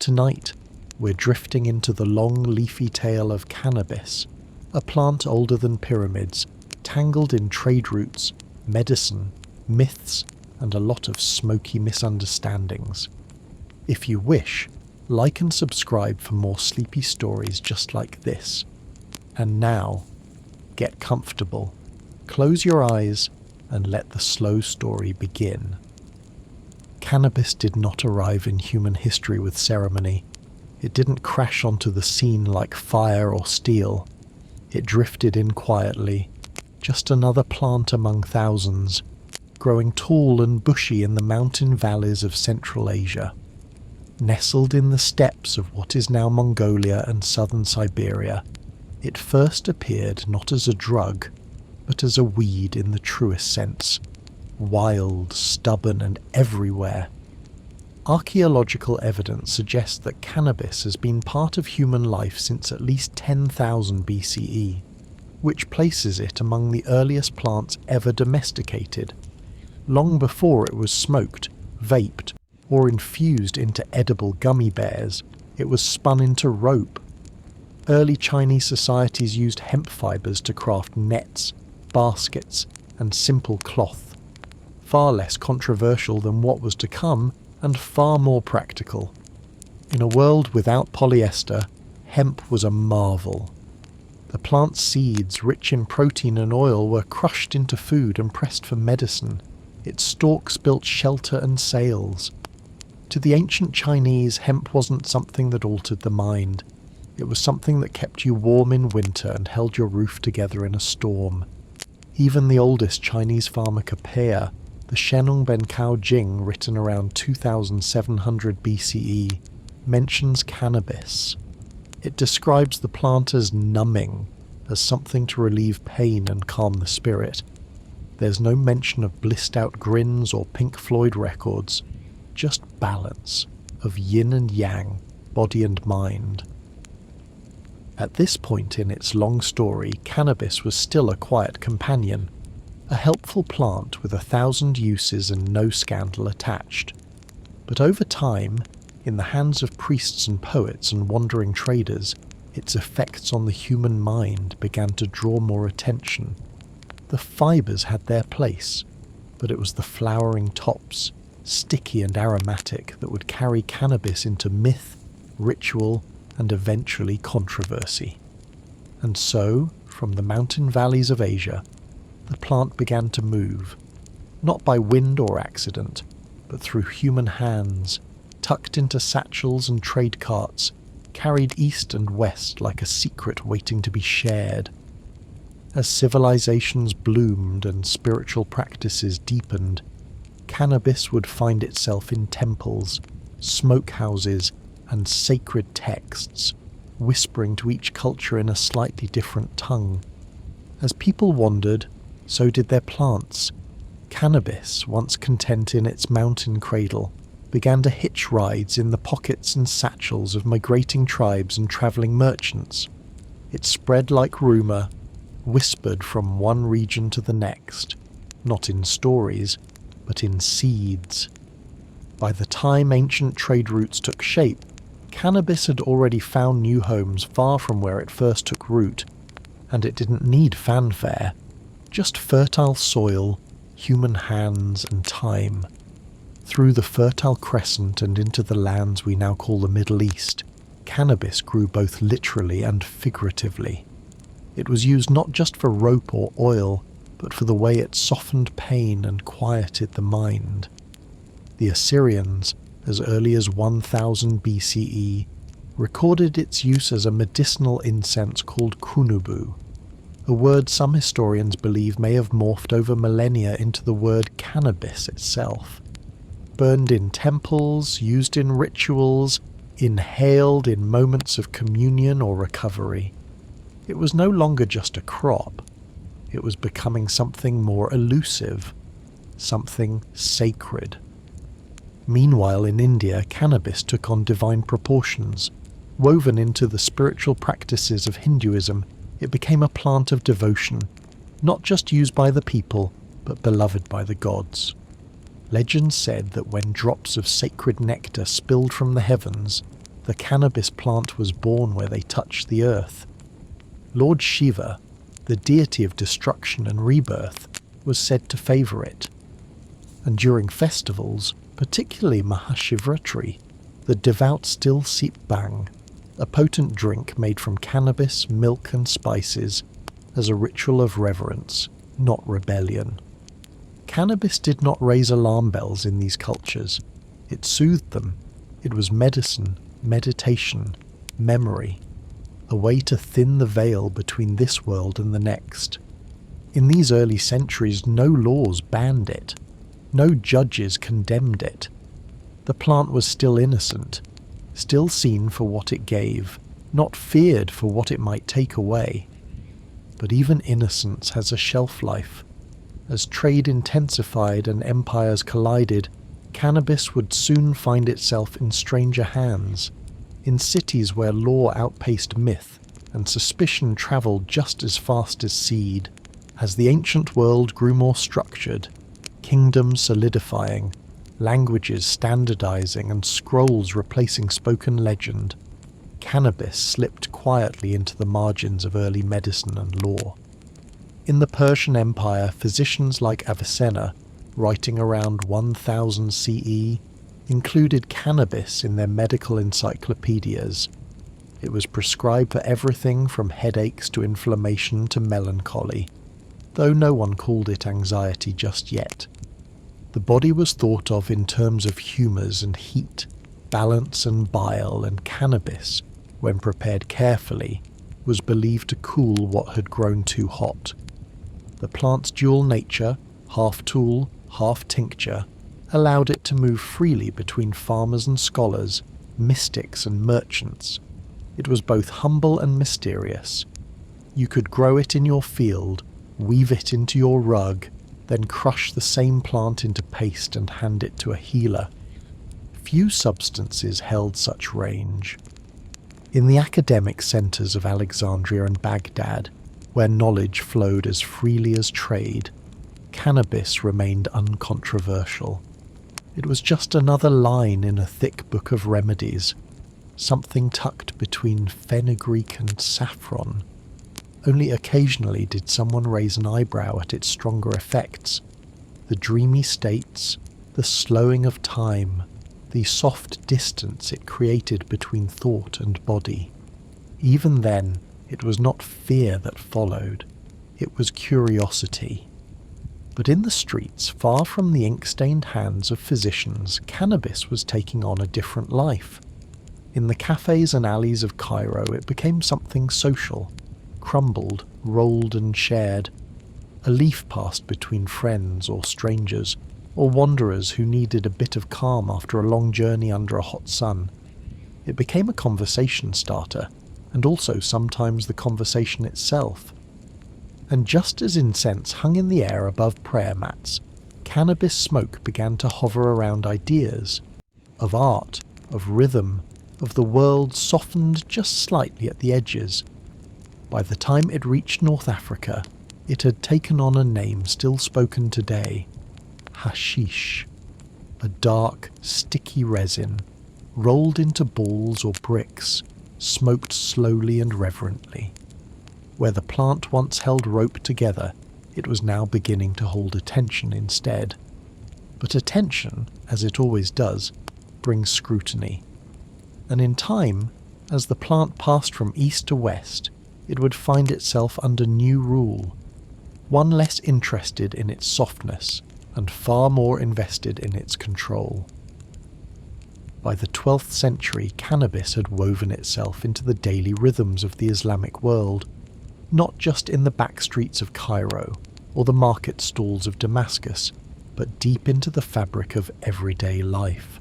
Tonight, we're drifting into the long leafy tale of cannabis, a plant older than pyramids, tangled in trade routes, medicine, myths, and a lot of smoky misunderstandings. If you wish, like and subscribe for more sleepy stories just like this. And now, get comfortable, close your eyes, and let the slow story begin. Cannabis did not arrive in human history with ceremony. It didn't crash onto the scene like fire or steel. It drifted in quietly, just another plant among thousands, growing tall and bushy in the mountain valleys of Central Asia. Nestled in the steppes of what is now Mongolia and southern Siberia, it first appeared not as a drug, but as a weed in the truest sense, wild, stubborn, and everywhere. Archaeological evidence suggests that cannabis has been part of human life since at least 10,000 BCE, which places it among the earliest plants ever domesticated, long before it was smoked, vaped, or infused into edible gummy bears. It was spun into rope. Early Chinese societies used hemp fibers to craft nets, baskets, and simple cloth, far less controversial than what was to come and far more practical. In a world without polyester, hemp was a marvel. The plant's seeds, rich in protein and oil, were crushed into food and pressed for medicine. Its stalks built shelter and sails. To the ancient Chinese, hemp wasn't something that altered the mind. It was something that kept you warm in winter and held your roof together in a storm. Even the oldest Chinese pharmacopoeia, the Shenong Bencao Jing, written around 2700 BCE, mentions cannabis. It describes the plant as numbing, as something to relieve pain and calm the spirit. There's no mention of blissed-out grins or Pink Floyd records, just balance of yin and yang, body and mind. At this point in its long story, cannabis was still a quiet companion, a helpful plant with 1,000 uses and no scandal attached. But over time, in the hands of priests and poets and wandering traders, its effects on the human mind began to draw more attention. The fibers had their place, but it was the flowering tops, sticky and aromatic, that would carry cannabis into myth, ritual, and eventually controversy. And so, from the mountain valleys of Asia, the plant began to move, not by wind or accident, but through human hands, tucked into satchels and trade carts, carried east and west like a secret waiting to be shared. As civilizations bloomed and spiritual practices deepened, cannabis would find itself in temples, smokehouses, and sacred texts, whispering to each culture in a slightly different tongue. As people wandered, so did their plants. Cannabis, once content in its mountain cradle, began to hitch rides in the pockets and satchels of migrating tribes and travelling merchants. It spread like rumour, whispered from one region to the next, not in stories, but in seeds. By the time ancient trade routes took shape, cannabis had already found new homes far from where it first took root, and it didn't need fanfare, just fertile soil, human hands, and time. Through the Fertile Crescent and into the lands we now call the Middle East, cannabis grew both literally and figuratively. It was used not just for rope or oil, but for the way it softened pain and quieted the mind. The Assyrians, as early as 1000 BCE, recorded its use as a medicinal incense called kunubu, a word some historians believe may have morphed over millennia into the word cannabis itself. Burned in temples, used in rituals, inhaled in moments of communion or recovery. It was no longer just a crop. It was becoming something more elusive, something sacred. Meanwhile, in India, cannabis took on divine proportions. Woven into the spiritual practices of Hinduism, it became a plant of devotion, not just used by the people, but beloved by the gods. Legend said that when drops of sacred nectar spilled from the heavens, The cannabis plant was born where they touched the earth. Lord Shiva, the deity of destruction and rebirth, was said to favour it. And during festivals, particularly Mahashivratri, the devout still sip bang, a potent drink made from cannabis, milk and spices, as a ritual of reverence, not rebellion. Cannabis did not raise alarm bells in these cultures. It soothed them. It was medicine, meditation, memory, a way to thin the veil between this world and the next. In these early centuries, no laws banned it. No judges condemned it. The plant was still innocent, still seen for what it gave, not feared for what it might take away. But even innocence has a shelf life. As trade intensified and empires collided, cannabis would soon find itself in stranger hands, in cities where law outpaced myth and suspicion travelled just as fast as seed. As the ancient world grew more structured, kingdoms solidifying, languages standardizing and scrolls replacing spoken legend, cannabis slipped quietly into the margins of early medicine and law. In the Persian Empire, physicians like Avicenna, writing around 1000 CE, included cannabis in their medical encyclopedias. It was prescribed for everything from headaches to inflammation to melancholy, though no one called it anxiety just yet. The body was thought of in terms of humours and heat, balance and bile, and cannabis, when prepared carefully, was believed to cool what had grown too hot. The plant's dual nature, half tool, half tincture, allowed it to move freely between farmers and scholars, mystics and merchants. It was both humble and mysterious. You could grow it in your field, weave it into your rug, then crush the same plant into paste and hand it to a healer. Few substances held such range. In the academic centres of Alexandria and Baghdad, where knowledge flowed as freely as trade, cannabis remained uncontroversial. It was just another line in a thick book of remedies, something tucked between fenugreek and saffron. Only occasionally did someone raise an eyebrow at its stronger effects. The dreamy states, the slowing of time, the soft distance it created between thought and body. Even then, it was not fear that followed, it was curiosity. But in the streets, far from the ink-stained hands of physicians, cannabis was taking on a different life. In the cafes and alleys of Cairo, it became something social, crumbled, rolled and shared. A leaf passed between friends or strangers, or wanderers who needed a bit of calm after a long journey under a hot sun. It became a conversation starter, and also sometimes the conversation itself. And just as incense hung in the air above prayer mats, cannabis smoke began to hover around ideas, of art, of rhythm, of the world softened just slightly at the edges. By the time it reached North Africa, it had taken on a name still spoken today: hashish, a dark, sticky resin, rolled into balls or bricks, smoked slowly and reverently. Where the plant once held rope together, it was now beginning to hold attention instead. But attention, as it always does, brings scrutiny. And in time, as the plant passed from east to west, it would find itself under new rule, one less interested in its softness and far more invested in its control. By the 12th century, cannabis had woven itself into the daily rhythms of the Islamic world, not just in the back streets of Cairo or the market stalls of Damascus, but deep into the fabric of everyday life.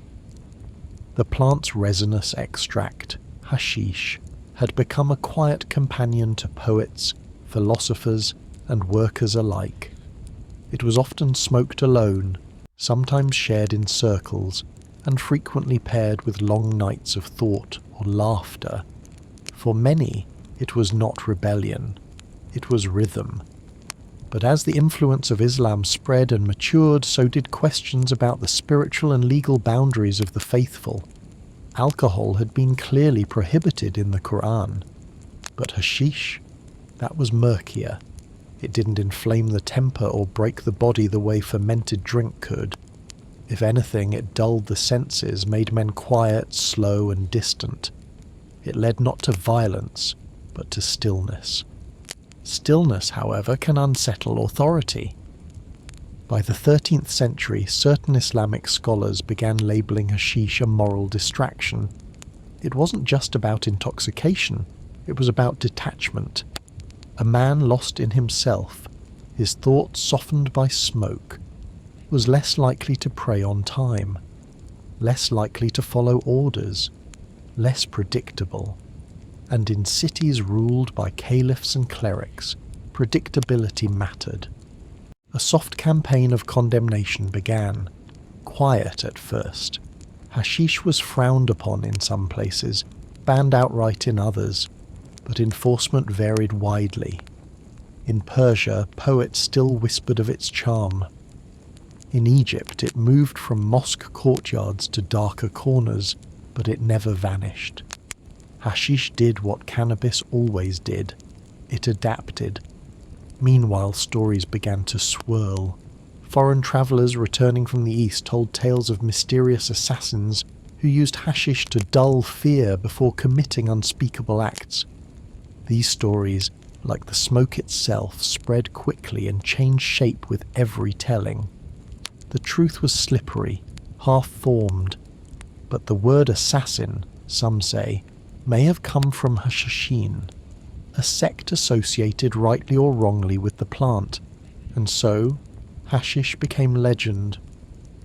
The plant's resinous extract, hashish, had become a quiet companion to poets, philosophers, and workers alike. It was often smoked alone, sometimes shared in circles, and frequently paired with long nights of thought or laughter. For many, it was not rebellion, it was rhythm. But as the influence of Islam spread and matured, so did questions about the spiritual and legal boundaries of the faithful. Alcohol had been clearly prohibited in the Quran, but hashish, that was murkier. It didn't inflame the temper or break the body the way fermented drink could. If anything, it dulled the senses, made men quiet, slow, and distant. It led not to violence, but to stillness. Stillness, however, can unsettle authority. By the 13th century, certain Islamic scholars began labelling hashish a moral distraction. It wasn't just about intoxication, it was about detachment. A man lost in himself, his thoughts softened by smoke, was less likely to pray on time, less likely to follow orders, less predictable. And in cities ruled by caliphs and clerics, predictability mattered. A soft campaign of condemnation began, quiet at first. Hashish was frowned upon in some places, banned outright in others, but enforcement varied widely. In Persia, poets still whispered of its charm. In Egypt, it moved from mosque courtyards to darker corners, but it never vanished. Hashish did what cannabis always did. It adapted. Meanwhile, stories began to swirl. Foreign travellers returning from the East told tales of mysterious assassins who used hashish to dull fear before committing unspeakable acts. These stories, like the smoke itself, spread quickly and changed shape with every telling. The truth was slippery, half-formed, but the word assassin, some say, may have come from Hashishin, a sect associated rightly or wrongly with the plant, and so hashish became legend.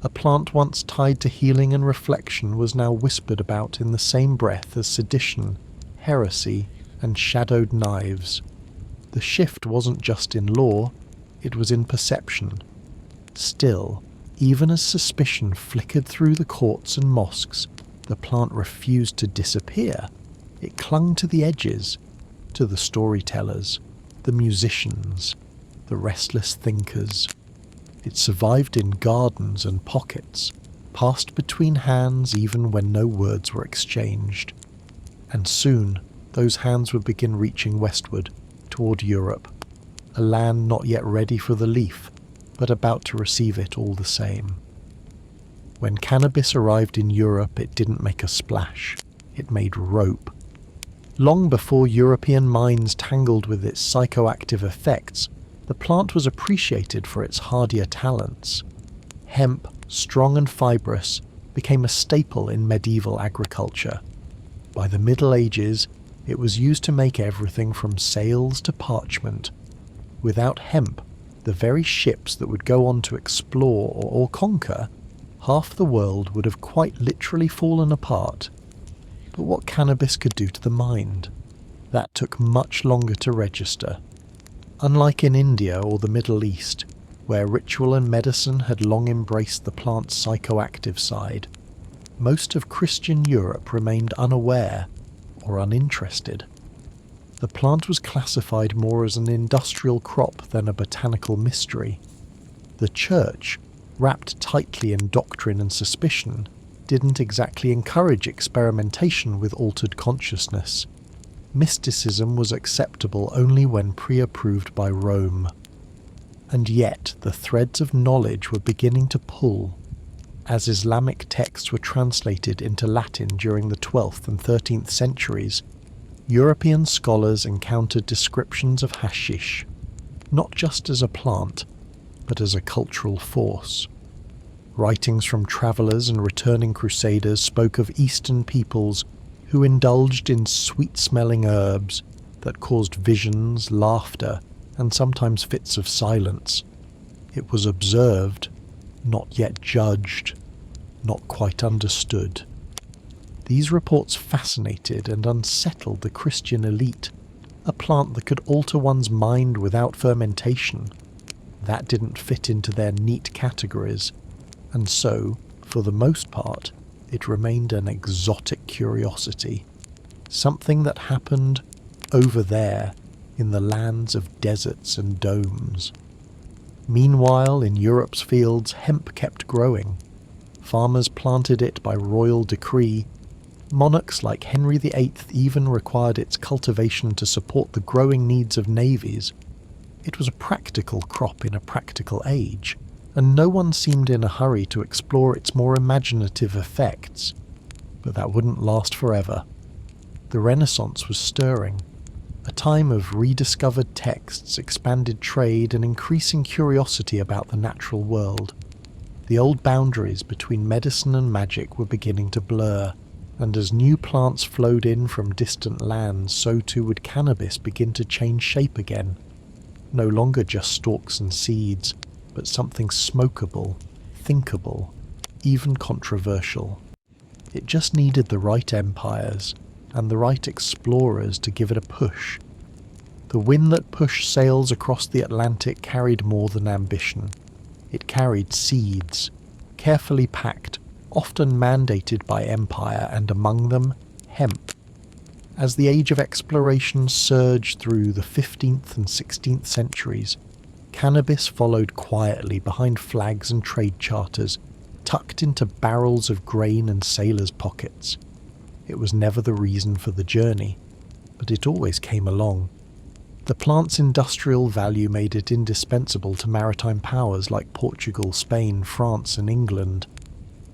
A plant once tied to healing and reflection was now whispered about in the same breath as sedition, heresy, and shadowed knives. The shift wasn't just in law, it was in perception. Still, even as suspicion flickered through the courts and mosques, the plant refused to disappear. It clung to the edges, to the storytellers, the musicians, the restless thinkers. It survived in gardens and pockets, passed between hands even when no words were exchanged. And soon, those hands would begin reaching westward, toward Europe, a land not yet ready for the leaf, but about to receive it all the same. When cannabis arrived in Europe, it didn't make a splash. It made rope. Long before European minds tangled with its psychoactive effects, the plant was appreciated for its hardier talents. Hemp, strong and fibrous, became a staple in medieval agriculture. By the Middle Ages, it was used to make everything from sails to parchment. Without hemp, the very ships that would go on to explore or conquer, half the world would have quite literally fallen apart. But what cannabis could do to the mind, that took much longer to register. Unlike in India or the Middle East, where ritual and medicine had long embraced the plant's psychoactive side, most of Christian Europe remained unaware or uninterested. The plant was classified more as an industrial crop than a botanical mystery. The Church, wrapped tightly in doctrine and suspicion, didn't exactly encourage experimentation with altered consciousness. Mysticism was acceptable only when pre-approved by Rome. And yet the threads of knowledge were beginning to pull. As Islamic texts were translated into Latin during the 12th and 13th centuries, European scholars encountered descriptions of hashish, not just as a plant, but as a cultural force. Writings from travellers and returning crusaders spoke of Eastern peoples who indulged in sweet-smelling herbs that caused visions, laughter, and sometimes fits of silence. It was observed, not yet judged, not quite understood. These reports fascinated and unsettled the Christian elite. A plant that could alter one's mind without fermentation. That didn't fit into their neat categories, and so, for the most part, it remained an exotic curiosity. Something that happened over there in the lands of deserts and domes. Meanwhile, in Europe's fields, hemp kept growing. Farmers planted it by royal decree, Monarchs like Henry VIII even required its cultivation to support the growing needs of navies. It was a practical crop in a practical age, and no one seemed in a hurry to explore its more imaginative effects. But that wouldn't last forever. The Renaissance was stirring, a time of rediscovered texts, expanded trade, and increasing curiosity about the natural world. The old boundaries between medicine and magic were beginning to blur, and as new plants flowed in from distant lands, so too would cannabis begin to change shape again. No longer just stalks and seeds, but something smokable, thinkable, even controversial. It just needed the right empires and the right explorers to give it a push. The wind that pushed sails across the Atlantic carried more than ambition. It carried seeds, carefully packed, often mandated by empire, and among them, hemp. As the age of exploration surged through the 15th and 16th centuries, cannabis followed quietly behind flags and trade charters, tucked into barrels of grain and sailors' pockets. It was never the reason for the journey, but it always came along. The plant's industrial value made it indispensable to maritime powers like Portugal, Spain, France, and England.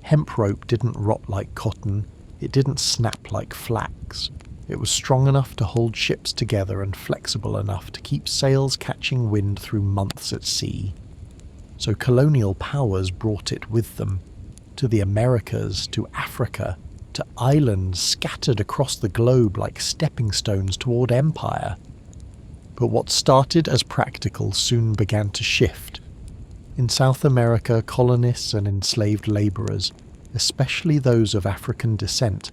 Hemp rope didn't rot like cotton, it didn't snap like flax. It was strong enough to hold ships together and flexible enough to keep sails catching wind through months at sea. So colonial powers brought it with them, to the Americas, to Africa, to islands scattered across the globe like stepping stones toward empire. But what started as practical soon began to shift. In South America, colonists and enslaved labourers, especially those of African descent,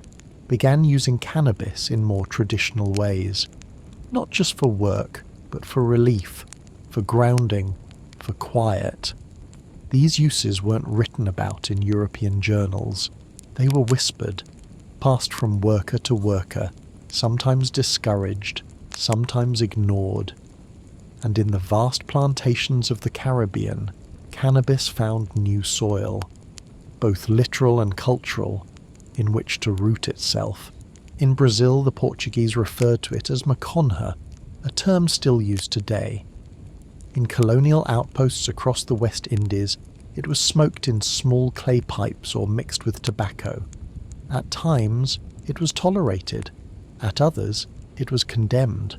began using cannabis in more traditional ways, not just for work, but for relief, for grounding, for quiet. These uses weren't written about in European journals. They were whispered, passed from worker to worker, sometimes discouraged, sometimes ignored. And in the vast plantations of the Caribbean, cannabis found new soil, both literal and cultural, in which to root itself. In Brazil, the Portuguese referred to it as maconha, a term still used today. In colonial outposts across the West Indies, it was smoked in small clay pipes or mixed with tobacco. At times, it was tolerated. At others, it was condemned.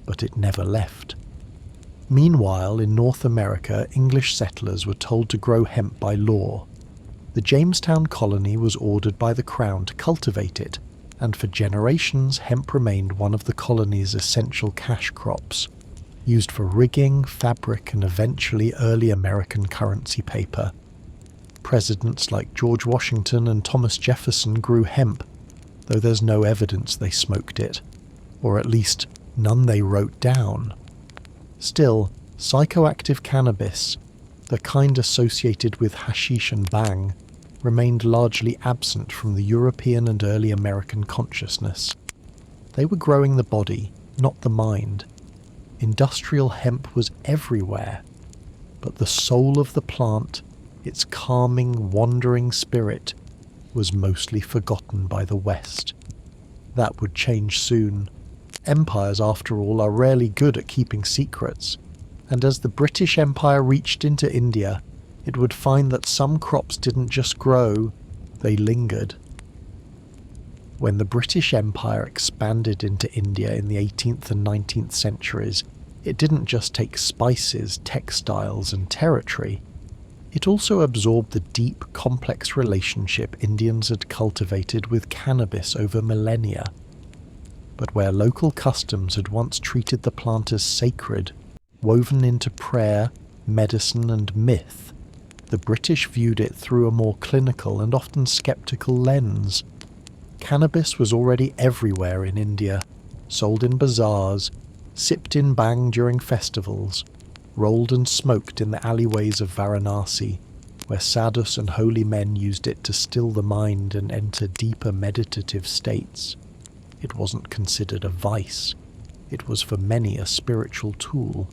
But it never left. Meanwhile, in North America, English settlers were told to grow hemp by law. The Jamestown colony was ordered by the Crown to cultivate it, and for generations hemp remained one of the colony's essential cash crops, used for rigging, fabric, and eventually early American currency paper. Presidents like George Washington and Thomas Jefferson grew hemp, though there's no evidence they smoked it, or at least none they wrote down. Still, psychoactive cannabis, the kind associated with hashish and bang, remained largely absent from the European and early American consciousness. They were growing the body, not the mind. Industrial hemp was everywhere, but the soul of the plant, its calming, wandering spirit, was mostly forgotten by the West. That would change soon. Empires, after all, are rarely good at keeping secrets, and as the British Empire reached into India, it would find that some crops didn't just grow, they lingered. When the British Empire expanded into India in the 18th and 19th centuries, it didn't just take spices, textiles, and territory. It also absorbed the deep, complex relationship Indians had cultivated with cannabis over millennia. But where local customs had once treated the plant as sacred, woven into prayer, medicine, and myth, the British viewed it through a more clinical and often skeptical lens. Cannabis was already everywhere in India, sold in bazaars, sipped in bang during festivals, rolled and smoked in the alleyways of Varanasi, where sadhus and holy men used it to still the mind and enter deeper meditative states. It wasn't considered a vice. It was for many a spiritual tool,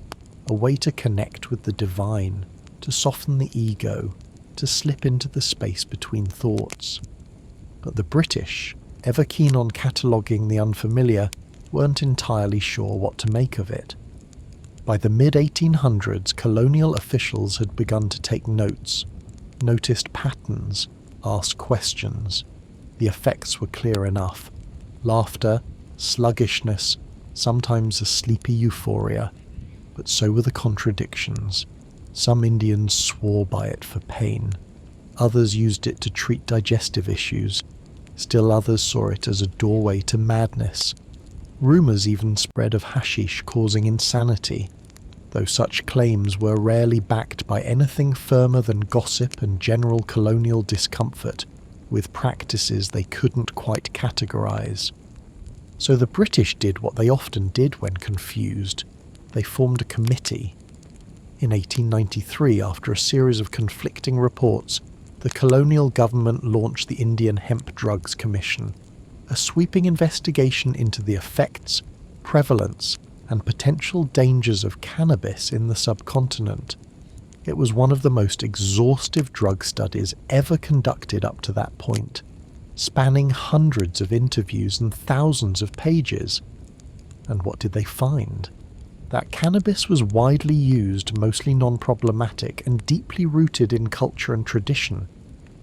a way to connect with the divine, to soften the ego, to slip into the space between thoughts. But the British, ever keen on cataloguing the unfamiliar, weren't entirely sure what to make of it. By the mid-1800s, colonial officials had begun to take notes, noticed patterns, asked questions. The effects were clear enough. Laughter, sluggishness, sometimes a sleepy euphoria. But so were the contradictions. Some Indians swore by it for pain. Others used it to treat digestive issues. Still others saw it as a doorway to madness. Rumours even spread of hashish causing insanity, though such claims were rarely backed by anything firmer than gossip and general colonial discomfort with practices they couldn't quite categorise. So the British did what they often did when confused. They formed a committee. In 1893, after a series of conflicting reports, the colonial government launched the Indian Hemp Drugs Commission, a sweeping investigation into the effects, prevalence, and potential dangers of cannabis in the subcontinent. It was one of the most exhaustive drug studies ever conducted up to that point, spanning hundreds of interviews and thousands of pages. And what did they find? That cannabis was widely used, mostly non-problematic, and deeply rooted in culture and tradition.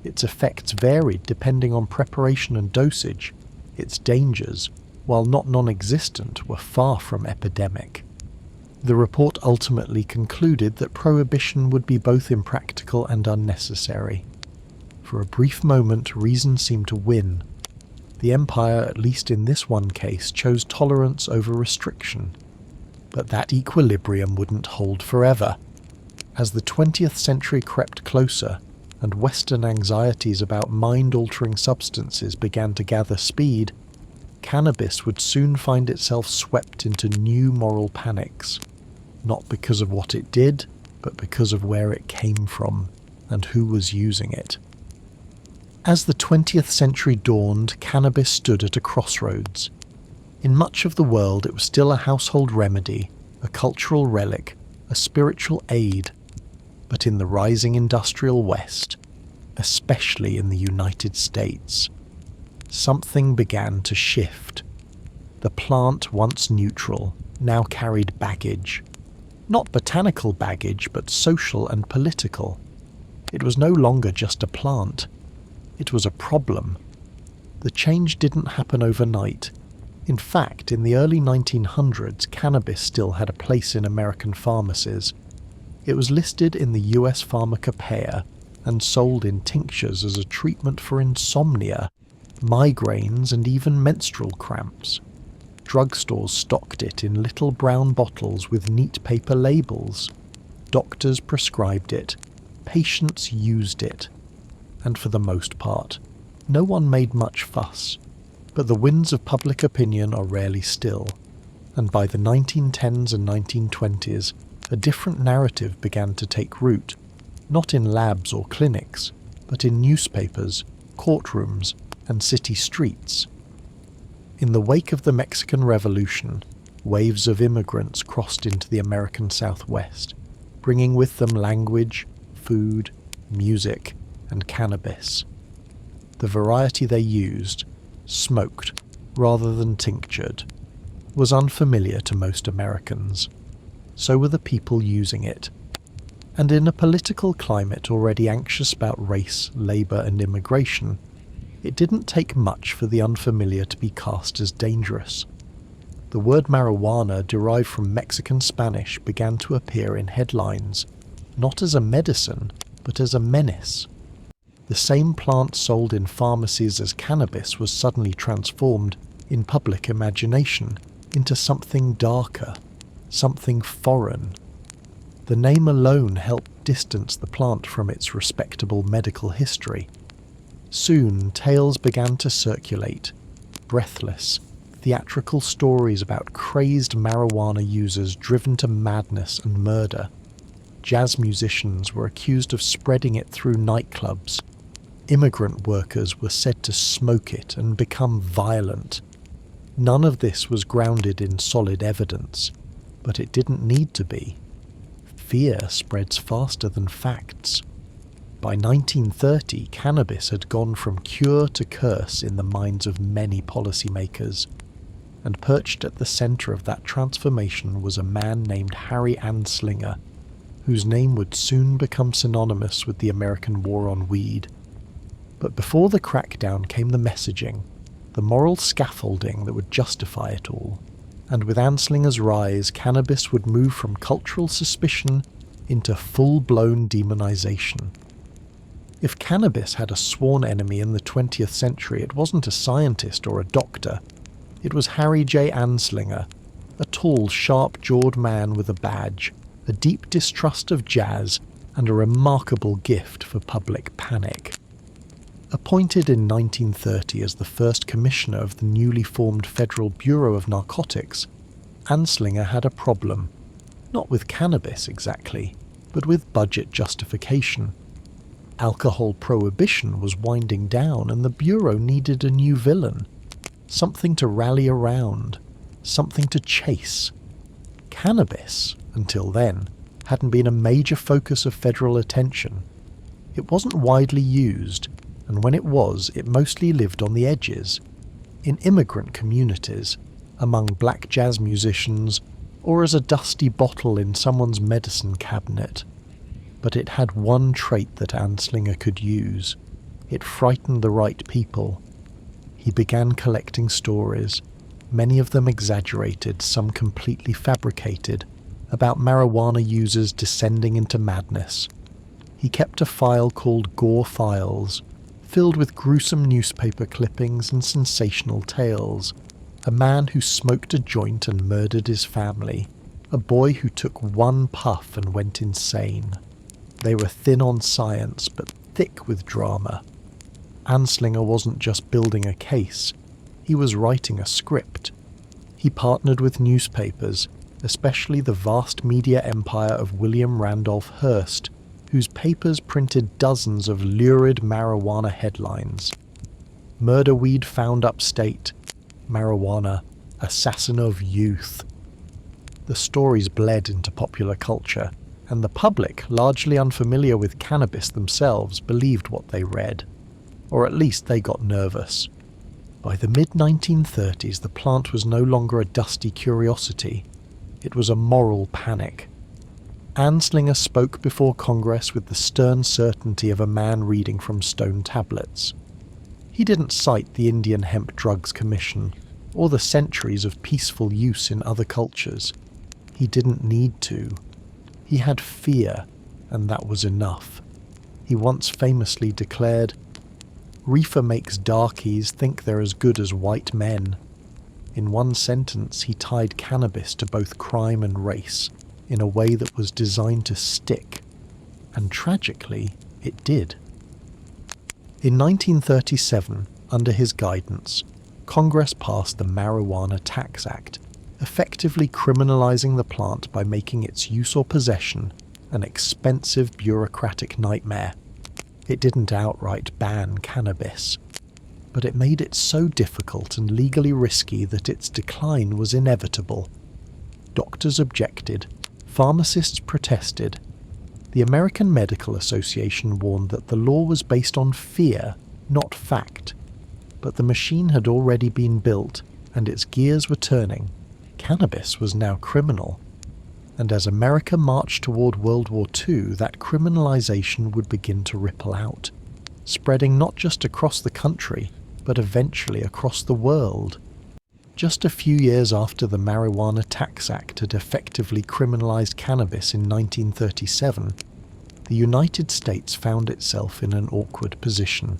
Its effects varied depending on preparation and dosage. Its dangers, while not non-existent, were far from epidemic. The report ultimately concluded that prohibition would be both impractical and unnecessary. For a brief moment, reason seemed to win. The empire, at least in this one case, chose tolerance over restriction. But that equilibrium wouldn't hold forever. As the 20th century crept closer, and Western anxieties about mind-altering substances began to gather speed, cannabis would soon find itself swept into new moral panics, not because of what it did, but because of where it came from and who was using it. As the 20th century dawned, cannabis stood at a crossroads. In much of the world it was still a household remedy, a cultural relic, a spiritual aid, but in the rising industrial West, especially in the United States, something began to shift. The plant, once neutral, now carried baggage. Not botanical baggage, but social and political. It was no longer just a plant. It was a problem. The change didn't happen overnight. In fact, in the early 1900s, cannabis still had a place in American pharmacies. It was listed in the US Pharmacopoeia and sold in tinctures as a treatment for insomnia, migraines, and even menstrual cramps. Drugstores stocked it in little brown bottles with neat paper labels. Doctors prescribed it. Patients used it. And for the most part, no one made much fuss. But the winds of public opinion are rarely still, and by the 1910s and 1920s, a different narrative began to take root, not in labs or clinics, but in newspapers, courtrooms, and city streets. In the wake of the Mexican Revolution, waves of immigrants crossed into the American Southwest, bringing with them language, food, music, and cannabis. The variety they used, smoked rather than tinctured, was unfamiliar to most Americans. So were the people using it. And in a political climate already anxious about race, labour and immigration, it didn't take much for the unfamiliar to be cast as dangerous. The word marijuana, derived from Mexican Spanish, began to appear in headlines, not as a medicine, but as a menace. The same plant sold in pharmacies as cannabis was suddenly transformed, in public imagination, into something darker, something foreign. The name alone helped distance the plant from its respectable medical history. Soon, tales began to circulate, breathless, theatrical stories about crazed marijuana users driven to madness and murder. Jazz musicians were accused of spreading it through nightclubs. Immigrant workers were said to smoke it and become violent. None of this was grounded in solid evidence, but it didn't need to be. Fear spreads faster than facts. By 1930, cannabis had gone from cure to curse in the minds of many policymakers, and perched at the centre of that transformation was a man named Harry Anslinger, whose name would soon become synonymous with the American war on weed. But before the crackdown came the messaging, the moral scaffolding that would justify it all, and with Anslinger's rise, cannabis would move from cultural suspicion into full-blown demonization. If cannabis had a sworn enemy in the 20th century, it wasn't a scientist or a doctor. It was Harry J. Anslinger, a tall, sharp-jawed man with a badge, a deep distrust of jazz, and a remarkable gift for public panic. Appointed in 1930 as the first commissioner of the newly formed Federal Bureau of Narcotics, Anslinger had a problem. Not with cannabis exactly, but with budget justification. Alcohol prohibition was winding down and the Bureau needed a new villain. Something to rally around, something to chase. Cannabis, until then, hadn't been a major focus of federal attention. It wasn't widely used, and when it was, it mostly lived on the edges, in immigrant communities, among black jazz musicians, or as a dusty bottle in someone's medicine cabinet. But it had one trait that Anslinger could use. It frightened the right people. He began collecting stories, many of them exaggerated, some completely fabricated, about marijuana users descending into madness. He kept a file called Gore Files, filled with gruesome newspaper clippings and sensational tales. A man who smoked a joint and murdered his family. A boy who took one puff and went insane. They were thin on science, but thick with drama. Anslinger wasn't just building a case, he was writing a script. He partnered with newspapers, especially the vast media empire of William Randolph Hearst, whose papers printed dozens of lurid marijuana headlines. Murder weed found upstate. Marijuana, assassin of youth. The stories bled into popular culture, and the public, largely unfamiliar with cannabis themselves, believed what they read. Or at least they got nervous. By the mid-1930s, the plant was no longer a dusty curiosity. It was a moral panic. Anslinger spoke before Congress with the stern certainty of a man reading from stone tablets. He didn't cite the Indian Hemp Drugs Commission, or the centuries of peaceful use in other cultures. He didn't need to. He had fear, and that was enough. He once famously declared, "Reefer makes darkies think they're as good as white men." In one sentence, he tied cannabis to both crime and race, in a way that was designed to stick. And tragically, it did. In 1937, under his guidance, Congress passed the Marijuana Tax Act, effectively criminalizing the plant by making its use or possession an expensive bureaucratic nightmare. It didn't outright ban cannabis, but it made it so difficult and legally risky that its decline was inevitable. Doctors objected, pharmacists protested. The American Medical Association warned that the law was based on fear, not fact. But the machine had already been built, and its gears were turning. Cannabis was now criminal. And as America marched toward World War II, that criminalization would begin to ripple out, spreading not just across the country, but eventually across the world. Just a few years after the Marijuana Tax Act had effectively criminalized cannabis in 1937, the United States found itself in an awkward position.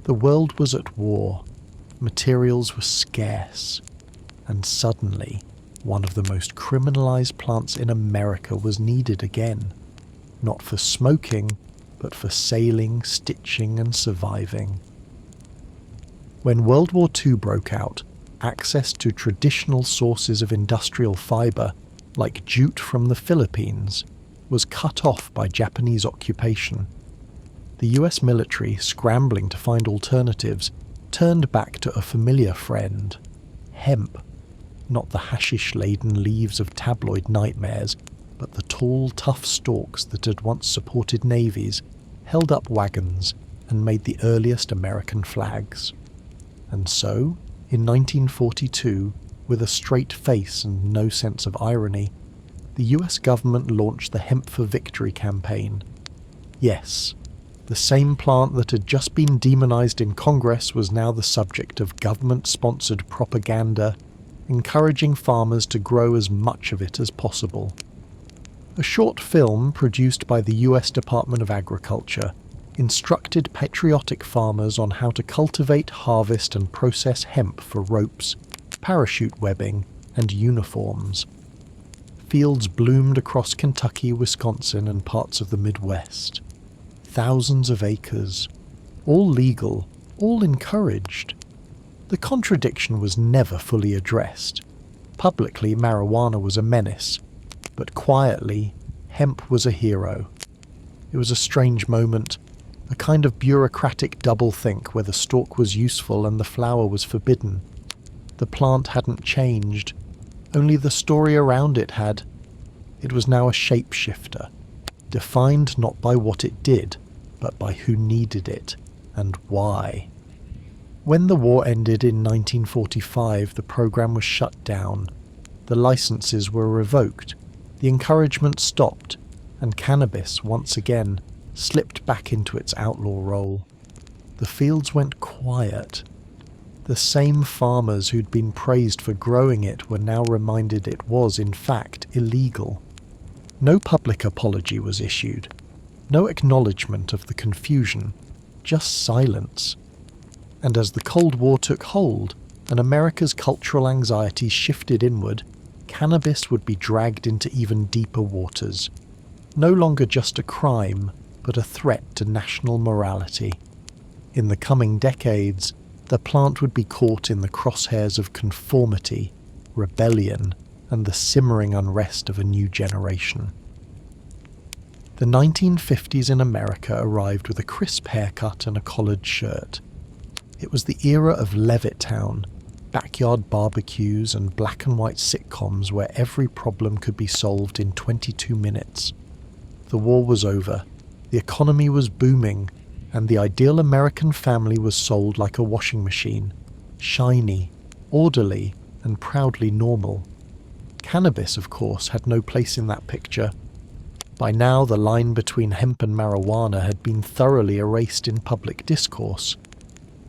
The world was at war, materials were scarce, and suddenly, one of the most criminalized plants in America was needed again, not for smoking, but for sailing, stitching, and surviving. When World War II broke out, access to traditional sources of industrial fiber, like jute from the Philippines, was cut off by Japanese occupation. The US military, scrambling to find alternatives, turned back to a familiar friend, hemp. Not the hashish-laden leaves of tabloid nightmares, but the tall, tough stalks that had once supported navies, held up wagons, and made the earliest American flags. And so, in 1942, with a straight face and no sense of irony, the US government launched the Hemp for Victory campaign. Yes, the same plant that had just been demonized in Congress was now the subject of government-sponsored propaganda, encouraging farmers to grow as much of it as possible. A short film produced by the US Department of Agriculture instructed patriotic farmers on how to cultivate, harvest and process hemp for ropes, parachute webbing and uniforms. Fields bloomed across Kentucky, Wisconsin and parts of the Midwest. Thousands of acres, all legal, all encouraged. The contradiction was never fully addressed. Publicly, marijuana was a menace, but quietly, hemp was a hero. It was a strange moment, a kind of bureaucratic doublethink where the stalk was useful and the flower was forbidden. The plant hadn't changed, only the story around it had. It was now a shapeshifter, defined not by what it did, but by who needed it, and why. When the war ended in 1945, the program was shut down. The licenses were revoked, the encouragement stopped, and cannabis, once again, slipped back into its outlaw role. The fields went quiet. The same farmers who'd been praised for growing it were now reminded it was, in fact, illegal. No public apology was issued. No acknowledgement of the confusion, just silence. And as the Cold War took hold and America's cultural anxiety shifted inward, cannabis would be dragged into even deeper waters. No longer just a crime, but a threat to national morality. In the coming decades, the plant would be caught in the crosshairs of conformity, rebellion, and the simmering unrest of a new generation. The 1950s in America arrived with a crisp haircut and a collared shirt. It was the era of Levittown, backyard barbecues and black and white sitcoms where every problem could be solved in 22 minutes. The war was over, the economy was booming, and the ideal American family was sold like a washing machine, shiny, orderly, and proudly normal. Cannabis, of course, had no place in that picture. By now, the line between hemp and marijuana had been thoroughly erased in public discourse.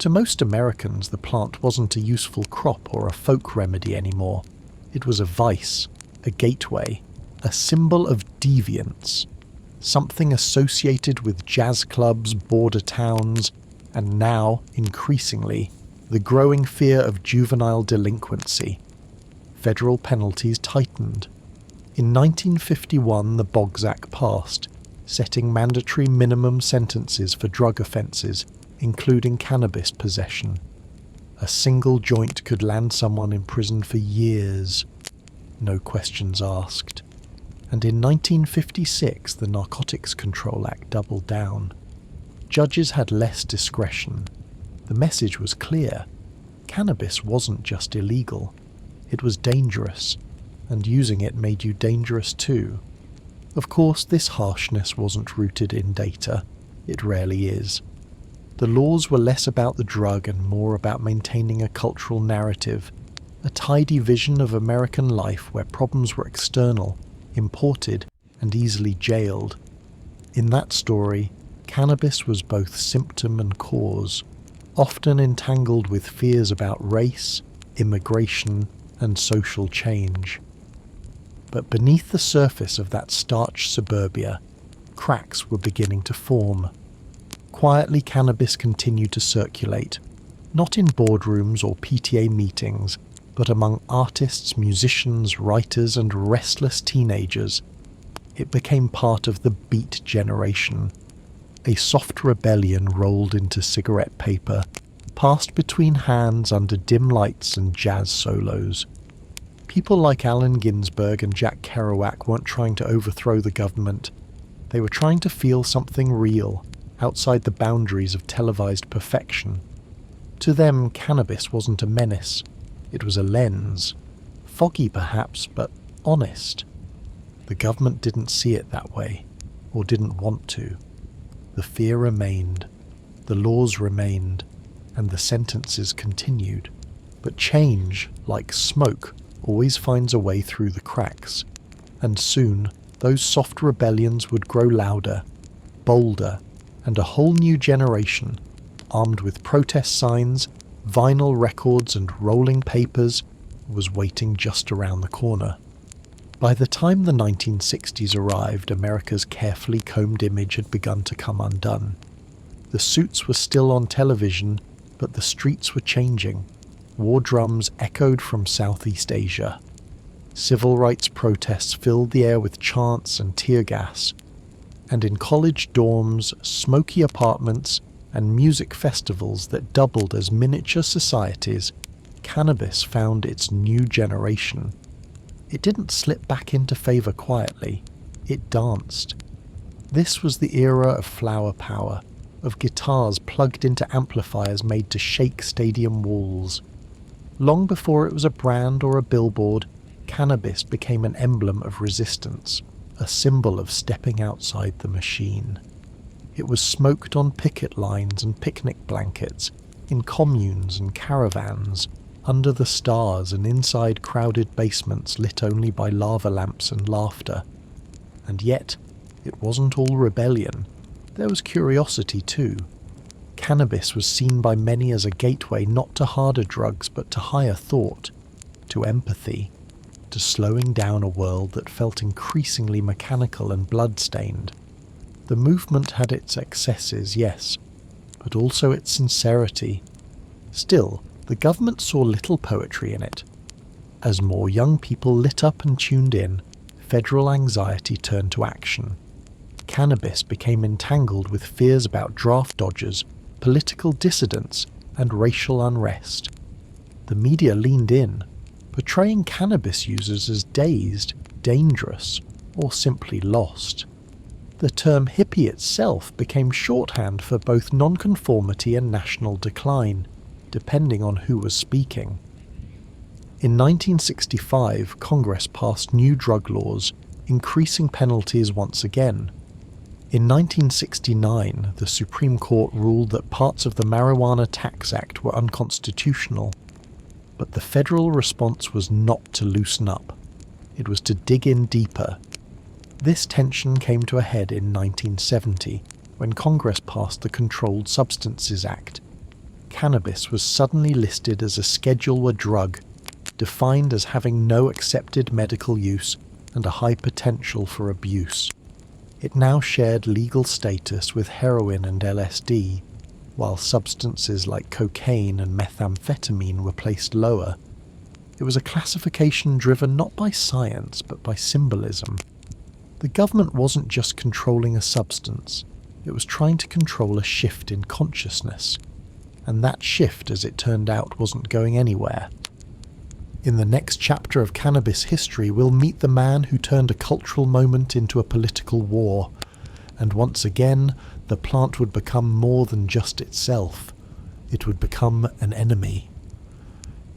To most Americans, the plant wasn't a useful crop or a folk remedy anymore. It was a vice, a gateway, a symbol of deviance, something associated with jazz clubs, border towns, and now, increasingly, the growing fear of juvenile delinquency. Federal penalties tightened. In 1951, the Boggs Act passed, setting mandatory minimum sentences for drug offences, including cannabis possession. A single joint could land someone in prison for years, no questions asked. And in 1956, the Narcotics Control Act doubled down. Judges had less discretion. The message was clear. Cannabis wasn't just illegal. It was dangerous, and using it made you dangerous too. Of course, this harshness wasn't rooted in data. It rarely is. The laws were less about the drug and more about maintaining a cultural narrative, a tidy vision of American life where problems were external, imported, and easily jailed. In that story, cannabis was both symptom and cause, often entangled with fears about race, immigration, and social change. But beneath the surface of that starched suburbia, cracks were beginning to form. Quietly, cannabis continued to circulate, not in boardrooms or PTA meetings, but among artists, musicians, writers, and restless teenagers. It became part of the Beat generation, a soft rebellion rolled into cigarette paper, passed between hands under dim lights and jazz solos. People like Allen Ginsberg and Jack Kerouac weren't trying to overthrow the government. They were trying to feel something real, outside the boundaries of televised perfection. To them, cannabis wasn't a menace. It was a lens. Foggy perhaps, but honest. The government didn't see it that way, or didn't want to. The fear remained, the laws remained, and the sentences continued. But change, like smoke, always finds a way through the cracks, and soon those soft rebellions would grow louder, bolder, and a whole new generation, armed with protest signs, vinyl records and rolling papers, was waiting just around the corner. By the time the 1960s arrived, America's carefully combed image had begun to come undone. The suits were still on television, but the streets were changing. War drums echoed from Southeast Asia. Civil rights protests filled the air with chants and tear gas. And in college dorms, smoky apartments, and music festivals that doubled as miniature societies, cannabis found its new generation. It didn't slip back into favor quietly, it danced. This was the era of flower power, of guitars plugged into amplifiers made to shake stadium walls. Long before it was a brand or a billboard, cannabis became an emblem of resistance, a symbol of stepping outside the machine. It was smoked on picket lines and picnic blankets, in communes and caravans, under the stars and inside crowded basements lit only by lava lamps and laughter. And yet, it wasn't all rebellion. There was curiosity too. Cannabis was seen by many as a gateway not to harder drugs but to higher thought, to empathy, to slowing down a world that felt increasingly mechanical and blood-stained. The movement had its excesses, yes, but also its sincerity. Still, the government saw little poetry in it. As more young people lit up and tuned in, federal anxiety turned to action. Cannabis became entangled with fears about draft dodgers, political dissidents, and racial unrest. The media leaned in, portraying cannabis users as dazed, dangerous, or simply lost. The term hippie itself became shorthand for both nonconformity and national decline, depending on who was speaking. In 1965, Congress passed new drug laws, increasing penalties once again. In 1969, the Supreme Court ruled that parts of the Marijuana Tax Act were unconstitutional, but the federal response was not to loosen up. It was to dig in deeper. This tension came to a head in 1970, when Congress passed the Controlled Substances Act. Cannabis was suddenly listed as a Schedule I drug, defined as having no accepted medical use and a high potential for abuse. It now shared legal status with heroin and LSD, while substances like cocaine and methamphetamine were placed lower. It was a classification driven not by science but by symbolism. The government wasn't just controlling a substance, it was trying to control a shift in consciousness. And that shift, as it turned out, wasn't going anywhere. In the next chapter of cannabis history, we'll meet the man who turned a cultural moment into a political war. And once again, the plant would become more than just itself. It would become an enemy.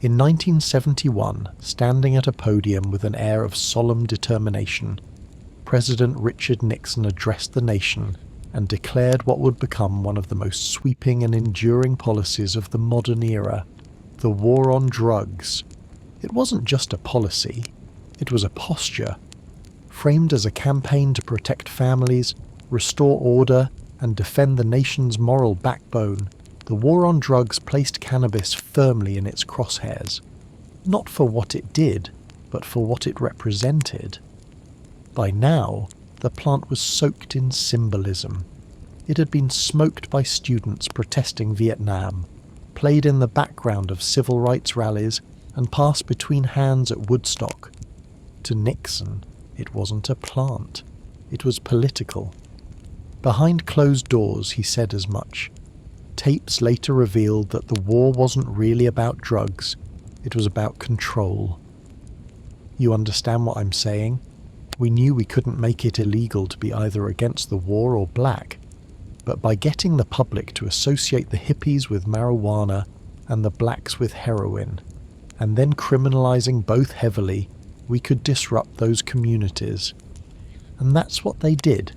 In 1971, standing at a podium with an air of solemn determination, President Richard Nixon addressed the nation and declared what would become one of the most sweeping and enduring policies of the modern era, the war on drugs. It wasn't just a policy, it was a posture, framed as a campaign to protect families, restore order, and defend the nation's moral backbone. The war on drugs placed cannabis firmly in its crosshairs, not for what it did, but for what it represented. By now, the plant was soaked in symbolism. It had been smoked by students protesting Vietnam, played in the background of civil rights rallies, and passed between hands at Woodstock. To Nixon, it wasn't a plant. It was political. Behind closed doors, he said as much. Tapes later revealed that the war wasn't really about drugs. It was about control. You understand what I'm saying? We knew we couldn't make it illegal to be either against the war or black, but by getting the public to associate the hippies with marijuana and the blacks with heroin, and then criminalizing both heavily, we could disrupt those communities. And that's what they did.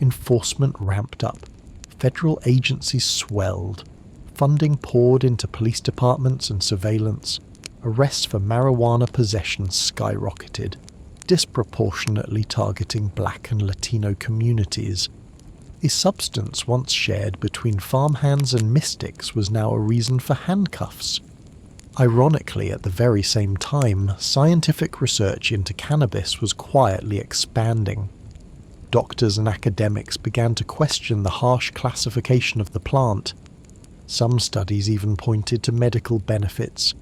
Enforcement ramped up. federal agencies swelled. Funding poured into police departments and surveillance. Arrests for marijuana possession skyrocketed, disproportionately targeting Black and Latino communities. A substance once shared between farmhands and mystics was now a reason for handcuffs. Ironically, at the very same time, scientific research into cannabis was quietly expanding. Doctors and academics began to question the harsh classification of the plant. Some studies even pointed to medical benefits,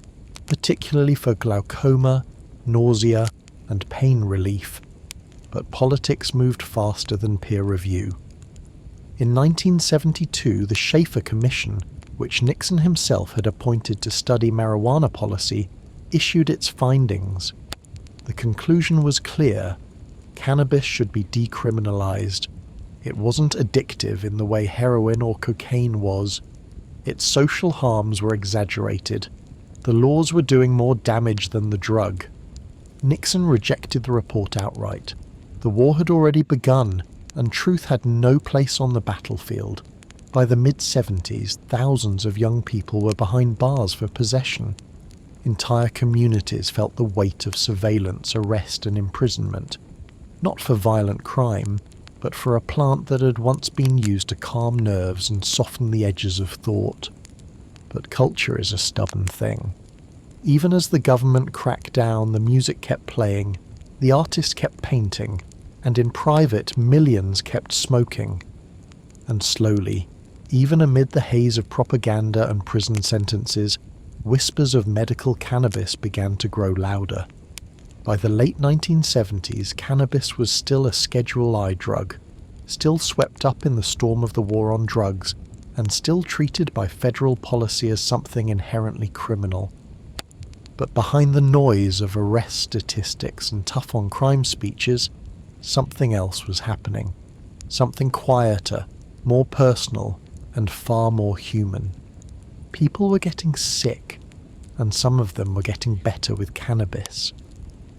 particularly for glaucoma, nausea, and pain relief. But politics moved faster than peer review. In 1972, the Schaefer Commission, which Nixon himself had appointed to study marijuana policy, issued its findings. The conclusion was clear: cannabis should be decriminalized. It wasn't addictive in the way heroin or cocaine was. Its social harms were exaggerated. The laws were doing more damage than the drug. Nixon rejected the report outright. The war had already begun, and truth had no place on the battlefield. By the mid-70s, thousands of young people were behind bars for possession. Entire communities felt the weight of surveillance, arrest, and imprisonment. Not for violent crime, but for a plant that had once been used to calm nerves and soften the edges of thought. But culture is a stubborn thing. Even as the government cracked down, the music kept playing, the artists kept painting, and in private, millions kept smoking. And slowly, even amid the haze of propaganda and prison sentences, whispers of medical cannabis began to grow louder. By the late 1970s, cannabis was still a Schedule I drug, still swept up in the storm of the war on drugs, and still treated by federal policy as something inherently criminal. But behind the noise of arrest statistics and tough-on-crime speeches, something else was happening. Something quieter, more personal, and far more human. People were getting sick, and some of them were getting better with cannabis.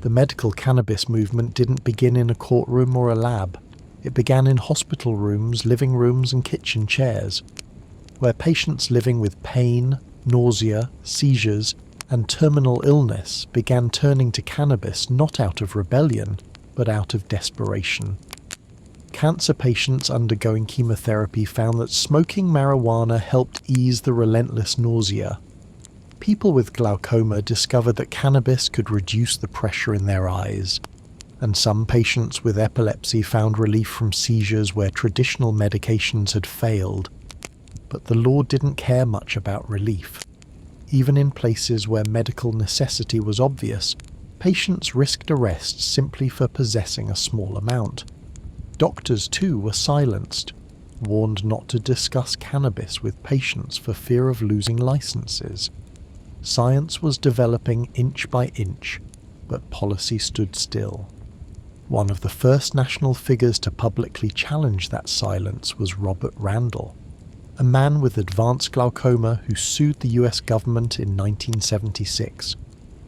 The medical cannabis movement didn't begin in a courtroom or a lab. It began in hospital rooms, living rooms, and kitchen chairs, where patients living with pain, nausea, seizures, and terminal illness began turning to cannabis not out of rebellion, but out of desperation. Cancer patients undergoing chemotherapy found that smoking marijuana helped ease the relentless nausea. People with glaucoma discovered that cannabis could reduce the pressure in their eyes, and some patients with epilepsy found relief from seizures where traditional medications had failed. But the law didn't care much about relief. Even in places where medical necessity was obvious, patients risked arrest simply for possessing a small amount. Doctors, too, were silenced, warned not to discuss cannabis with patients for fear of losing licenses. Science was developing inch by inch, but policy stood still. One of the first national figures to publicly challenge that silence was Robert Randall, a man with advanced glaucoma who sued the US government in 1976,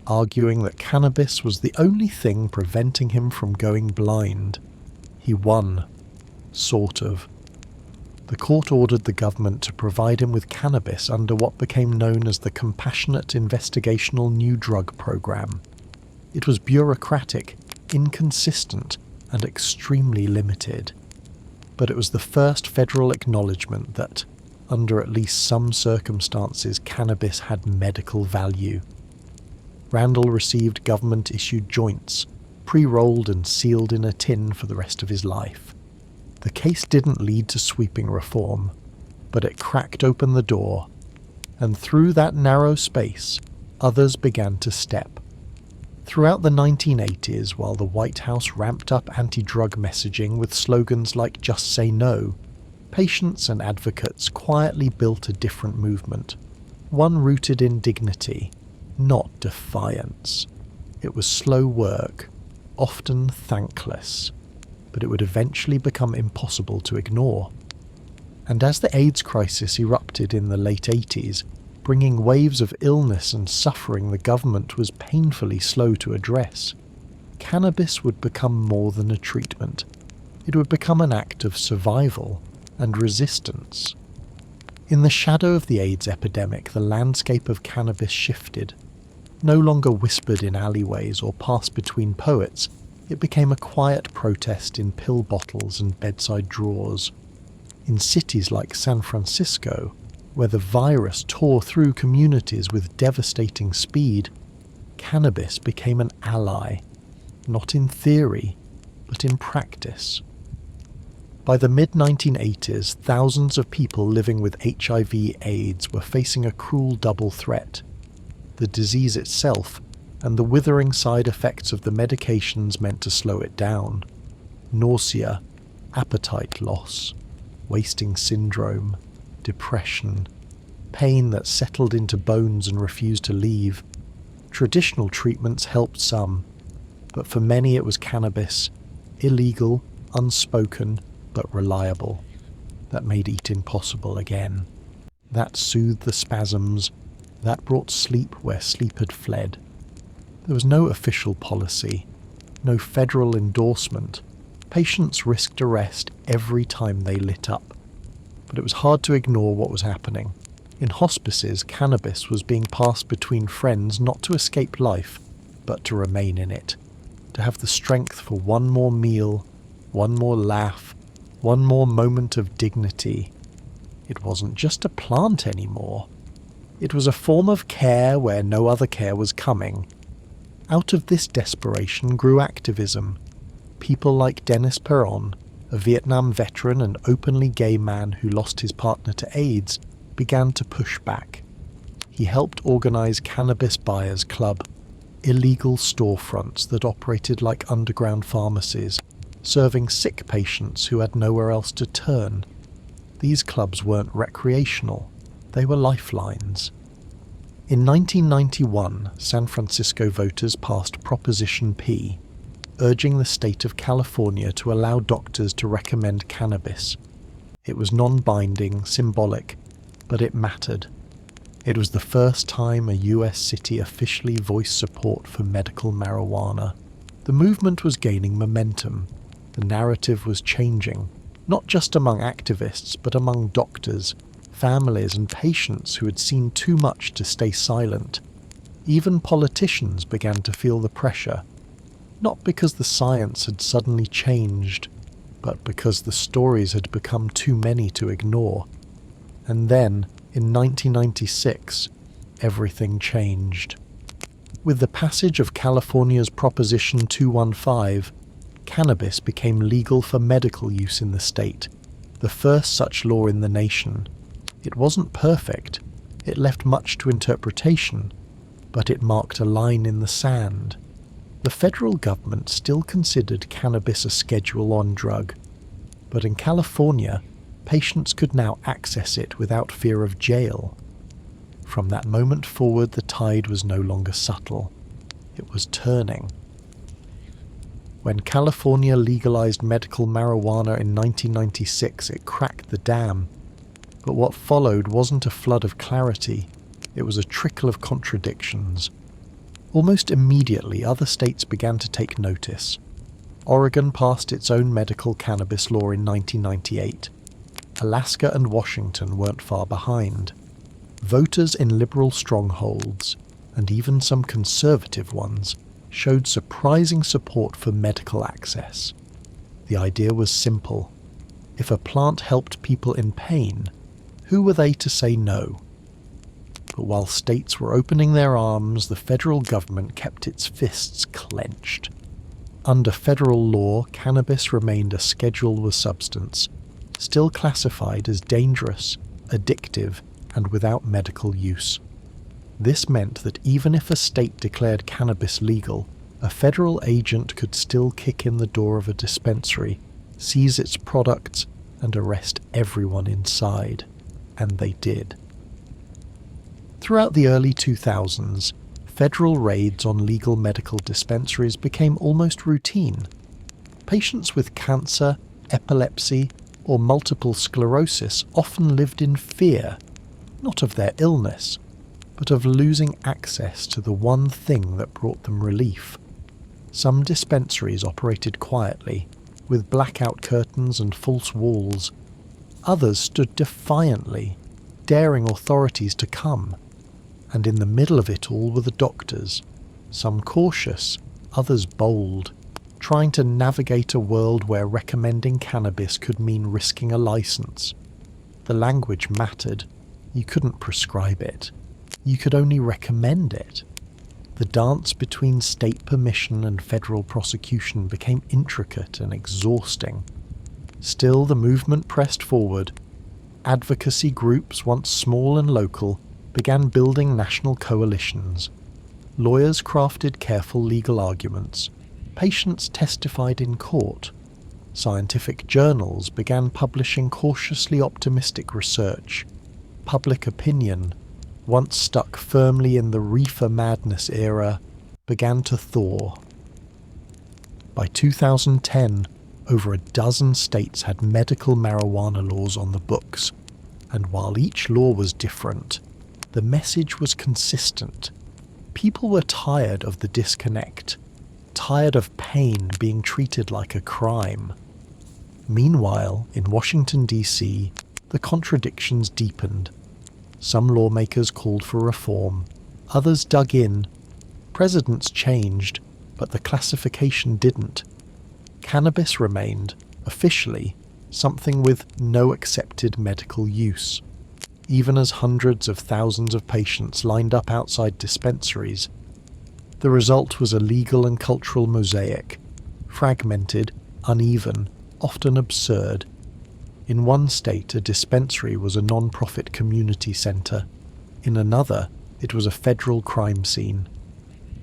arguing that cannabis was the only thing preventing him from going blind. He won. Sort of. The court ordered the government to provide him with cannabis under what became known as the Compassionate Investigational New Drug Program. It was bureaucratic, inconsistent, and extremely limited. But it was the first federal acknowledgement that, under at least some circumstances, cannabis had medical value. Randall received government-issued joints, pre-rolled and sealed in a tin for the rest of his life. The case didn't lead to sweeping reform, but it cracked open the door, and through that narrow space, others began to step. Throughout the 1980s, while the White House ramped up anti-drug messaging with slogans like "Just Say No," patients and advocates quietly built a different movement, one rooted in dignity, not defiance. It was slow work, often thankless, but it would eventually become impossible to ignore. And as the AIDS crisis erupted in the late 80s, bringing waves of illness and suffering the government was painfully slow to address, cannabis would become more than a treatment. It would become an act of survival, and resistance. In the shadow of the AIDS epidemic, the landscape of cannabis shifted. No longer whispered in alleyways or passed between poets, it became a quiet protest in pill bottles and bedside drawers. In cities like San Francisco, where the virus tore through communities with devastating speed, cannabis became an ally, not in theory, but in practice. By the mid-1980s, thousands of people living with HIV/AIDS were facing a cruel double threat: the disease itself and the withering side effects of the medications meant to slow it down. Nausea, appetite loss, wasting syndrome, depression, pain that settled into bones and refused to leave. Traditional treatments helped some, but for many it was cannabis, illegal, unspoken, but reliable, that made eating possible again. That soothed the spasms, that brought sleep where sleep had fled. There was no official policy, no federal endorsement. Patients risked arrest every time they lit up, but it was hard to ignore what was happening. In hospices, cannabis was being passed between friends not to escape life, but to remain in it, to have the strength for one more meal, one more laugh, one more moment of dignity. It wasn't just a plant anymore. It was a form of care where no other care was coming. Out of this desperation grew activism. People like Dennis Perron, a Vietnam veteran and openly gay man who lost his partner to AIDS, began to push back. He helped organize Cannabis Buyers Club, illegal storefronts that operated like underground pharmacies, serving sick patients who had nowhere else to turn. These clubs weren't recreational, they were lifelines. In 1991, San Francisco voters passed Proposition P, urging the state of California to allow doctors to recommend cannabis. It was non-binding, symbolic, but it mattered. It was the first time a US city officially voiced support for medical marijuana. The movement was gaining momentum. The narrative was changing, not just among activists, but among doctors, families and patients who had seen too much to stay silent. Even politicians began to feel the pressure, not because the science had suddenly changed, but because the stories had become too many to ignore. And then, in 1996, everything changed. With the passage of California's Proposition 215, cannabis became legal for medical use in the state, the first such law in the nation. It wasn't perfect, it left much to interpretation, but it marked a line in the sand. The federal government still considered cannabis a Schedule I drug, but in California, patients could now access it without fear of jail. From that moment forward, the tide was no longer subtle. It was turning. When California legalized medical marijuana in 1996, it cracked the dam. But what followed wasn't a flood of clarity, it was a trickle of contradictions. Almost immediately, other states began to take notice. Oregon passed its own medical cannabis law in 1998. Alaska and Washington weren't far behind. Voters in liberal strongholds, and even some conservative ones, showed surprising support for medical access. The idea was simple. If a plant helped people in pain, who were they to say no? But while states were opening their arms, the federal government kept its fists clenched. Under federal law, cannabis remained a Schedule I substance, still classified as dangerous, addictive, and without medical use. This meant that even if a state declared cannabis legal, a federal agent could still kick in the door of a dispensary, seize its products, and arrest everyone inside. And they did. Throughout the early 2000s, federal raids on legal medical dispensaries became almost routine. Patients with cancer, epilepsy, or multiple sclerosis often lived in fear, not of their illness, but of losing access to the one thing that brought them relief. Some dispensaries operated quietly, with blackout curtains and false walls. Others stood defiantly, daring authorities to come. And in the middle of it all were the doctors, some cautious, others bold, trying to navigate a world where recommending cannabis could mean risking a license. The language mattered. You couldn't prescribe it. You could only recommend it. The dance between state permission and federal prosecution became intricate and exhausting. Still, the movement pressed forward. Advocacy groups, once small and local, began building national coalitions. Lawyers crafted careful legal arguments. Patients testified in court. Scientific journals began publishing cautiously optimistic research. Public opinion, once stuck firmly in the reefer madness era, began to thaw. By 2010, over a dozen states had medical marijuana laws on the books, and while each law was different, the message was consistent. People were tired of the disconnect, tired of pain being treated like a crime. Meanwhile, in Washington, D.C., the contradictions deepened. Some lawmakers called for reform, others dug in. Presidents changed, but the classification didn't. Cannabis remained, officially, something with no accepted medical use. Even as hundreds of thousands of patients lined up outside dispensaries, the result was a legal and cultural mosaic, fragmented, uneven, often absurd. In one state, a dispensary was a non-profit community centre. In another, it was a federal crime scene.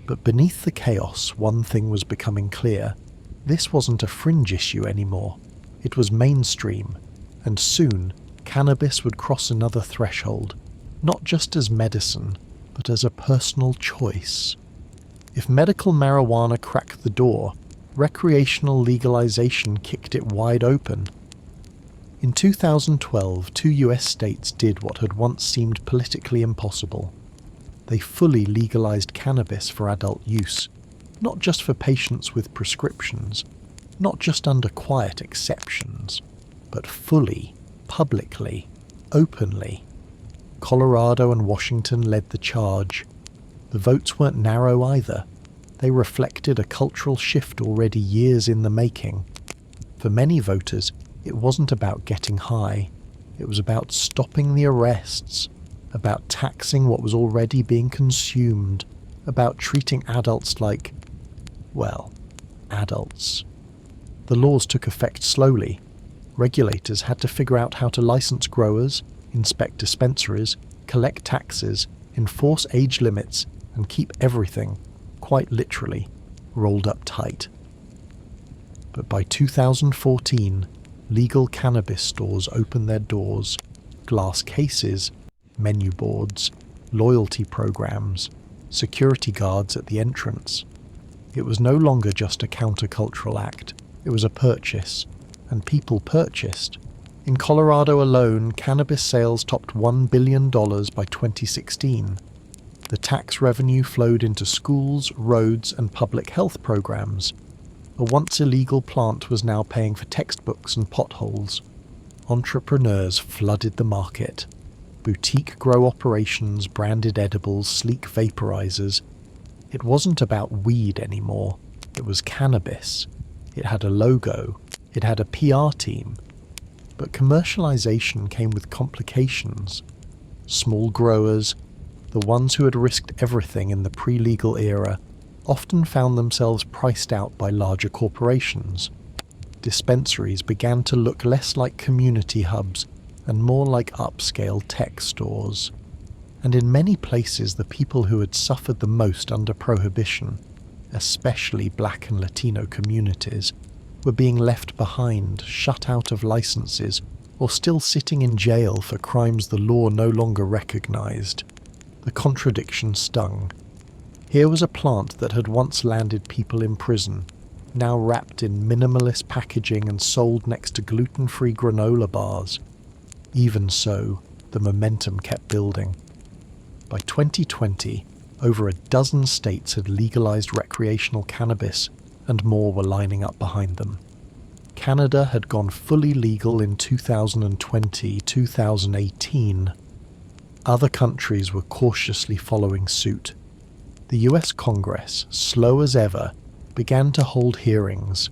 But beneath the chaos, one thing was becoming clear. This wasn't a fringe issue anymore. It was mainstream, and soon, cannabis would cross another threshold, not just as medicine, but as a personal choice. If medical marijuana cracked the door, recreational legalization kicked it wide open. In 2012, 2 US states did what had once seemed politically impossible. They fully legalized cannabis for adult use, not just for patients with prescriptions, not just under quiet exceptions, but fully, publicly, openly. Colorado and Washington led the charge. The votes weren't narrow either. They reflected a cultural shift already years in the making. For many voters, it wasn't about getting high. It was about stopping the arrests, about taxing what was already being consumed, about treating adults like, well, adults. The laws took effect slowly. Regulators had to figure out how to license growers, inspect dispensaries, collect taxes, enforce age limits, and keep everything, quite literally, rolled up tight. But by 2014, legal cannabis stores opened their doors. Glass cases, menu boards, loyalty programs, security guards at the entrance. It was no longer just a countercultural act. It was a purchase, and people purchased. In Colorado alone, cannabis sales topped $1 billion by 2016. The tax revenue flowed into schools, roads, and public health programs. A once illegal plant was now paying for textbooks and potholes. Entrepreneurs flooded the market. Boutique grow operations, branded edibles, sleek vaporizers. It wasn't about weed anymore. It was cannabis. It had a logo. It had a PR team. But commercialization came with complications. Small growers, the ones who had risked everything in the pre-legal era, often found themselves priced out by larger corporations. Dispensaries began to look less like community hubs and more like upscale tech stores. And in many places, the people who had suffered the most under prohibition, especially Black and Latino communities, were being left behind, shut out of licenses, or still sitting in jail for crimes the law no longer recognized. The contradiction stung. Here was a plant that had once landed people in prison, now wrapped in minimalist packaging and sold next to gluten-free granola bars. Even so, the momentum kept building. By 2020, over a dozen states had legalized recreational cannabis, and more were lining up behind them. Canada had gone fully legal in 2020-2018. Other countries were cautiously following suit. The US Congress, slow as ever, began to hold hearings.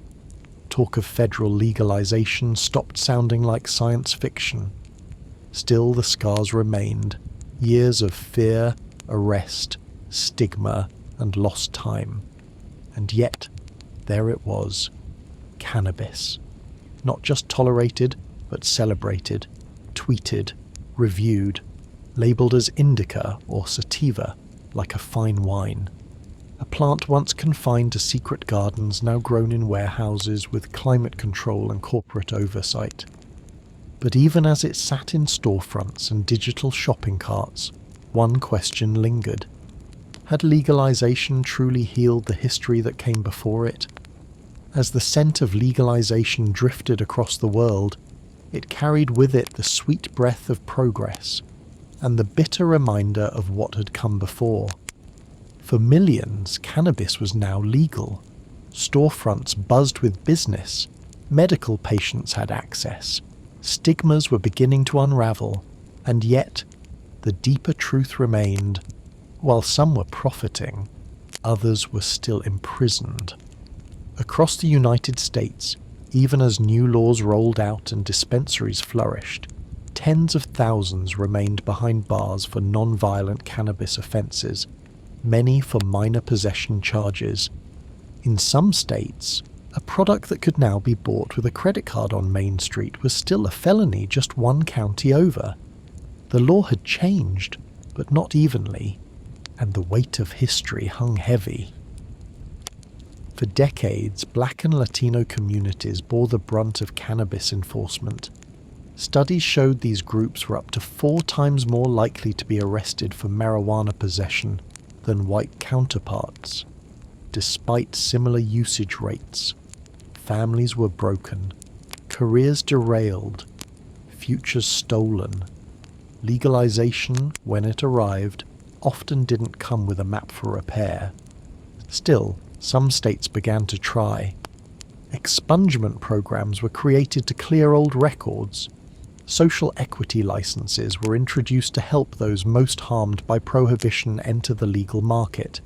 Talk of federal legalization stopped sounding like science fiction. Still, the scars remained, years of fear, arrest, stigma, and lost time. And yet, there it was, cannabis. Not just tolerated, but celebrated, tweeted, reviewed, labelled as indica or sativa, like a fine wine. A plant once confined to secret gardens, now grown in warehouses with climate control and corporate oversight. But even as it sat in storefronts and digital shopping carts, one question lingered. Had legalization truly healed the history that came before it? As the scent of legalization drifted across the world, it carried with it the sweet breath of progress and the bitter reminder of what had come before. For millions, cannabis was now legal. Storefronts buzzed with business. Medical patients had access. Stigmas were beginning to unravel, and yet the deeper truth remained. While some were profiting, others were still imprisoned. Across the United States, even as new laws rolled out and dispensaries flourished, tens of thousands remained behind bars for non-violent cannabis offences, many for minor possession charges. In some states, a product that could now be bought with a credit card on Main Street was still a felony just one county over. The law had changed, but not evenly, and the weight of history hung heavy. For decades, Black and Latino communities bore the brunt of cannabis enforcement. Studies showed these groups were up to 4 times more likely to be arrested for marijuana possession than white counterparts. Despite similar usage rates, families were broken, careers derailed, futures stolen. Legalization, when it arrived, often didn't come with a map for repair. Still, some states began to try. Expungement programs were created to clear old records. Social equity licenses were introduced to help those most harmed by prohibition enter the legal market.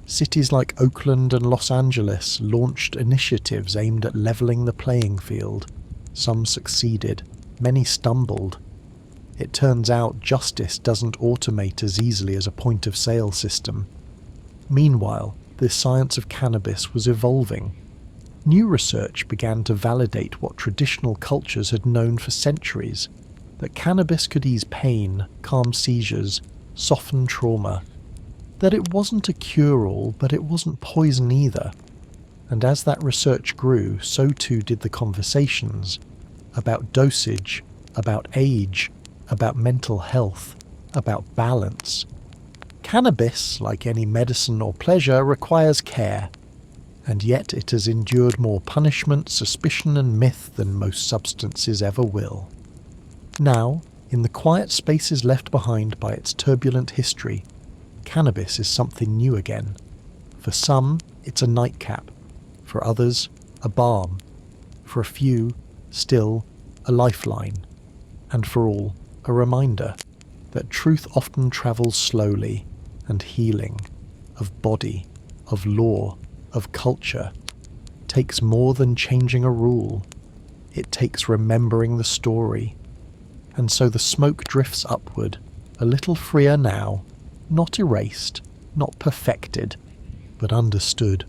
Cities like Oakland and Los Angeles launched initiatives aimed at leveling the playing field. Some succeeded, many stumbled. It turns out justice doesn't automate as easily as a point-of-sale system. Meanwhile, the science of cannabis was evolving. New research began to validate what traditional cultures had known for centuries, that cannabis could ease pain, calm seizures, soften trauma, that it wasn't a cure-all, but it wasn't poison either. And as that research grew, so too did the conversations about dosage, about age, about mental health, about balance. Cannabis, like any medicine or pleasure, requires care, and yet it has endured more punishment, suspicion and myth than most substances ever will. Now, in the quiet spaces left behind by its turbulent history, cannabis is something new again. For some, it's a nightcap. For others, a balm. For a few, still, a lifeline. And for all, a reminder that truth often travels slowly, and healing, of body, of law, of culture, takes more than changing a rule. It takes remembering the story. And so the smoke drifts upward, a little freer now, not erased, not perfected, but understood.